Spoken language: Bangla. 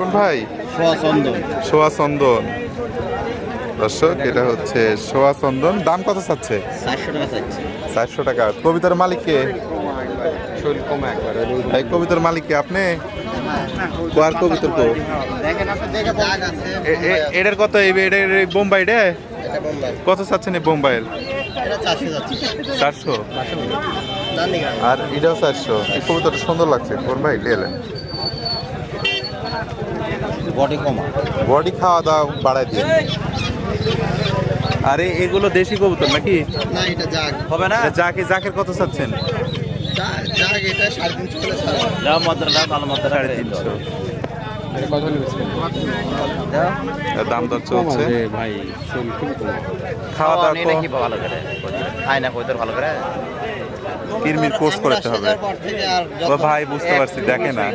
কোন ভাই? সোয়া চন্দন। দর্শক এটা হচ্ছে সোয়া চন্দন। দাম কত চাচ্ছে? 400 টাকা চাচ্ছি। 400 টাকা। কবিতার মালিক কে? এই কবিতার মালিক কে আপনি? কোয়ার কবিতার কো? এটার কত? এটার বোম্বাই রে কত চাচ্ছেন? এই বোম্বাইয়ের 400। আর এটাও 400। এই কবিতাটা সুন্দর লাগছে কোন ভাই? লেলেন বডি খাওয়া দাওয়া বাড়াই দিয়ে। আরে এগুলো দেশি কবুতর নাকি? না এটা জাগ হবে না। জাকের কত চাচ্ছেন? জাগ এটা 350 করে ছাড়া। দাও মাত্রা ভালো মাত্রা 350। এটা কত নিচ্ছেন? দাম দর চলছে ভাই খাওয়া দাওয়া কি ভালো করে খায় না কইতে ভালো করে কিরমির কোর্স করতে হবে। ও ভাই বুঝতে পারছি, দেখে না।